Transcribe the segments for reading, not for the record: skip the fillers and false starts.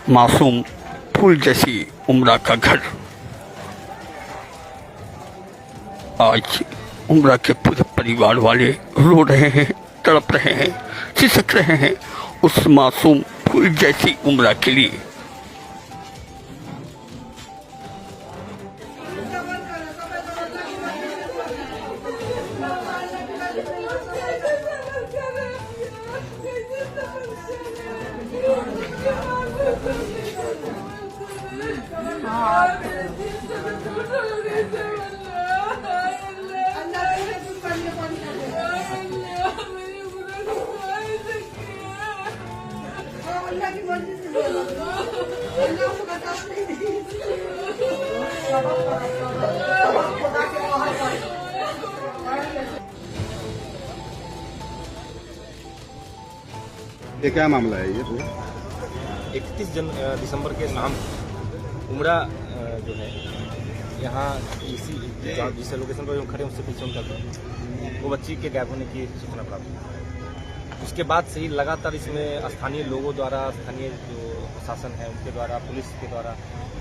मासूम फूल जैसी उम्र का घर। आज उम्र के पूरे परिवार वाले रो रहे हैं, तड़प रहे हैं, सिसक रहे हैं उस मासूम फूल जैसी उम्र के लिए। ये क्या मामला है? ये 31 दिसंबर के शाम उमरा जो है यहाँ इसी जिस लोकेशन पर हम खड़े हैं उससे पीछे उनका वो बच्ची के गायब होने की सूचना प्राप्त हुई। उसके बाद से ही लगातार इसमें स्थानीय लोगों द्वारा, स्थानीय जो प्रशासन है उनके द्वारा, पुलिस के द्वारा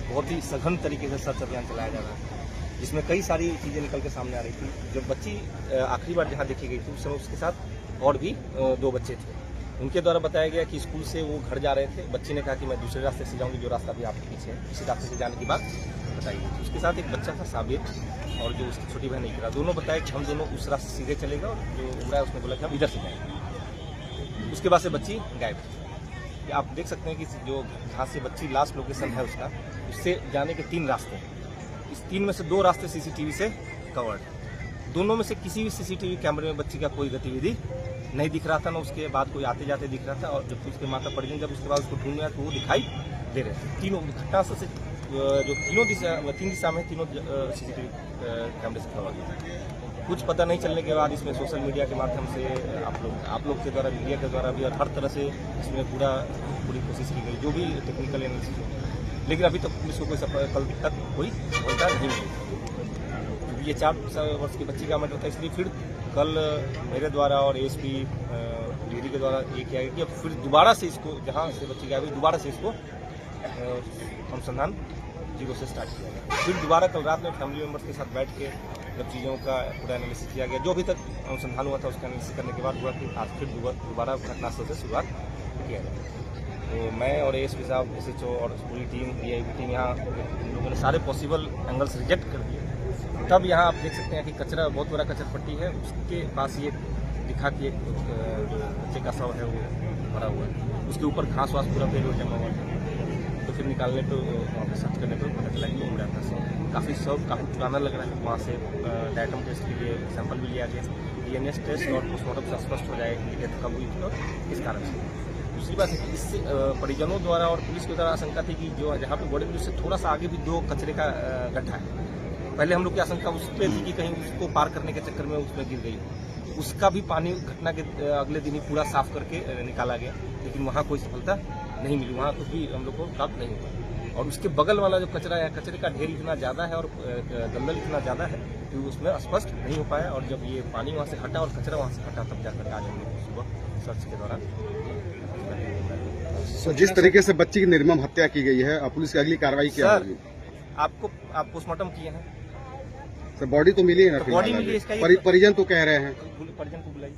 बहुत ही सघन तरीके से सर्च अभियान चलाया जा रहा है, जिसमें कई सारी चीज़ें निकल के सामने आ रही थी। जब बच्ची आखिरी बार जहाँ देखी गई थी उस समय उसके साथ और भी 2 बच्चे थे। उनके द्वारा बताया गया कि स्कूल से वो घर जा रहे थे। बच्ची ने कहा कि मैं दूसरे रास्ते से जाऊंगी, जो रास्ता भी आपके पीछे है, इसी रास्ते से जाने की बात बताई गई। उसके साथ एक बच्चा था साबिर और जो उसकी छोटी बहन इकरा, दोनों बताया कि हम दोनों उस रास्ते सीधे चलेगा और जो उमरा है उसने बोला कि हम इधर से जाएंगे। उसके बाद से बच्ची गायब थी। आप देख सकते हैं कि जो जहाँ से बच्ची लास्ट लोकेशन है उसका, उससे जाने के 3 रास्ते हैं। इस 3 में से 2 रास्ते सीसीटीवी से कवर्ड। दोनों में से किसी भी सीसीटीवी कैमरे में बच्ची का कोई गतिविधि नहीं दिख रहा था, ना उसके बाद कोई आते जाते दिख रहा था। और जब उसके माता पड़ गई, जब उसके बाद उसको ढूंढ गया तो वो दिखाई दे रहे थे। तीनों घटना से जो 3 दिशा में तीनों सीसीटीवी कैमरे से कवर। कुछ पता नहीं चलने के बाद इसमें सोशल मीडिया के माध्यम से आप लोग के द्वारा, मीडिया के द्वारा भी, और हर तरह से इसमें पूरी कोशिश की गई, जो भी टेक्निकल एनालिसिस हो, लेकिन अभी तक पुलिस को कोई कल तक कोई सफलता नहीं मिली। ये 4 वर्ष की बच्ची का मैटर था, इसलिए फिर कल मेरे द्वारा और एएसपी डीडी के द्वारा ये किया गया कि अब फिर दोबारा से इसको, जहाँ से बच्ची गायब हुई, दोबारा से इसको अनुसंधान 0 से स्टार्ट किया गया। फिर दोबारा कल रात में फैमिली मेम्बर्स के साथ बैठ के जब चीज़ों का पूरा एनालिसिस किया गया, जो अभी तक अनुसंधान हुआ था उसका एनालिसिस करने के बाद हुआ कि आज फिर दोबारा घटनास्थल से शुरुआत किया गया। तो मैं और एएसपी साहब, SHO और पूरी टीम, DIB टीम, यहाँ इन लोगों ने सारे पॉसिबल एंगल्स रिजेक्ट कर दिए। तब यहाँ आप देख सकते हैं कि कचरा, बहुत बड़ा कचरा पट्टी है, उसके पास ये दिखा कि एक बच्चे का शव है वो भरा हुआ है, उसके ऊपर घास वास पूरा पेड़ जमा हुआ है। तो फिर निकालने पर, वहाँ पर सर्च करने पर पता चला कि उमरा था शव। काफ़ी पुराना लग रहा है। वहाँ से डायटम टेस्ट के लिए सैंपल भी लिया गया, DNA टेस्ट और पोस्टमार्टम से स्पष्ट हो जाएगा कि डेथ कब हुई थी और किस कारण से। दूसरी बात है कि इससे परिजनों द्वारा और पुलिस के द्वारा आशंका थी कि जो जहाँ पे बॉडी मिली उससे थोड़ा सा आगे भी 2 कचरे का गड्ढा है। पहले हम लोग की आशंका उस पर थी कि कहीं उसको पार करने के चक्कर में उसमें गिर गई। उसका भी पानी घटना के अगले दिन ही पूरा साफ करके निकाला गया, लेकिन वहाँ कोई सफलता नहीं मिली, वहाँ कुछ भी हम लोग को प्राप्त नहीं हुआ। और उसके बगल वाला जो कचरा है, कचरे का ढेर इतना ज़्यादा है और दलदल इतना ज़्यादा है कि उसमें स्पष्ट नहीं हो पाया। और जब ये पानी वहाँ से हटा और कचरा वहाँ से हटा, तब जाकर आज हम लोग सुबह सर्च के दौरान। जिस तरीके से बच्ची की निर्मम हत्या की गई है, पुलिस की अगली कार्रवाई क्या होगी? आप पोस्टमार्टम किए हैं सर? बॉडी तो मिली है ना? बॉडी मिली है, इसका परिजन तो कह रहे हैं। परिजन को बुलाइए।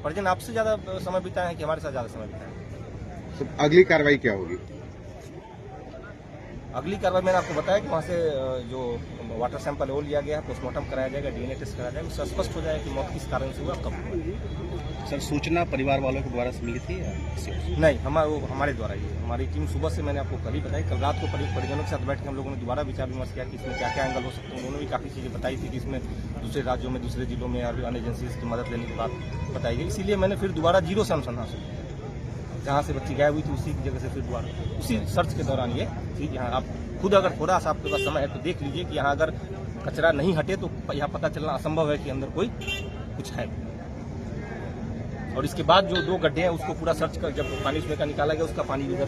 परिजन आपसे ज्यादा समय बिताए हैं कि हमारे साथ ज्यादा समय बिताए हैं? तो अगली कार्रवाई क्या होगी? अगली कार्रवाई मैंने आपको बताया कि वहाँ से जो वाटर सैंपल वो लिया गया है, पोस्टमार्टम कराया जाएगा, DNA टेस्ट कराया जाएगा, उससे स्पष्ट हो जाएगा कि मौत किस कारण से हुआ, कब हुआ। सर, सूचना परिवार वालों के द्वारा से मिली थी या? नहीं, हमारे द्वारा ही, हमारी टीम सुबह से, मैंने आपको कल ही बताई, कल रात को परिजनों के साथ बैठ के हम लोगों ने दोबारा विचार विमर्श किया कि इसमें क्या क्या एंगल हो सकते हैं। उन्होंने भी काफ़ी चीज़ें बताई थी कि इसमें दूसरे राज्यों में, दूसरे जिलों में और अन्य एजेंसीज की मदद लेने की बात बताई गई। इसीलिए मैंने फिर दोबारा 0 से अनुसंधान शुरू किया। जहाँ से बच्ची गायब हुई थी उसी की जगह से फिर दोबारा उसी सर्च के दौरान ये चीज़, यहाँ आप खुद अगर थोड़ा सा आपके पास समय है तो देख लीजिए कि यहाँ अगर कचरा नहीं हटे तो यहाँ पता चलना असंभव है कि अंदर कोई कुछ है। और इसके बाद जो 2 गड्ढे हैं उसको पूरा सर्च कर, जब पानी उसमें का निकाला गया, उसका पानी उधर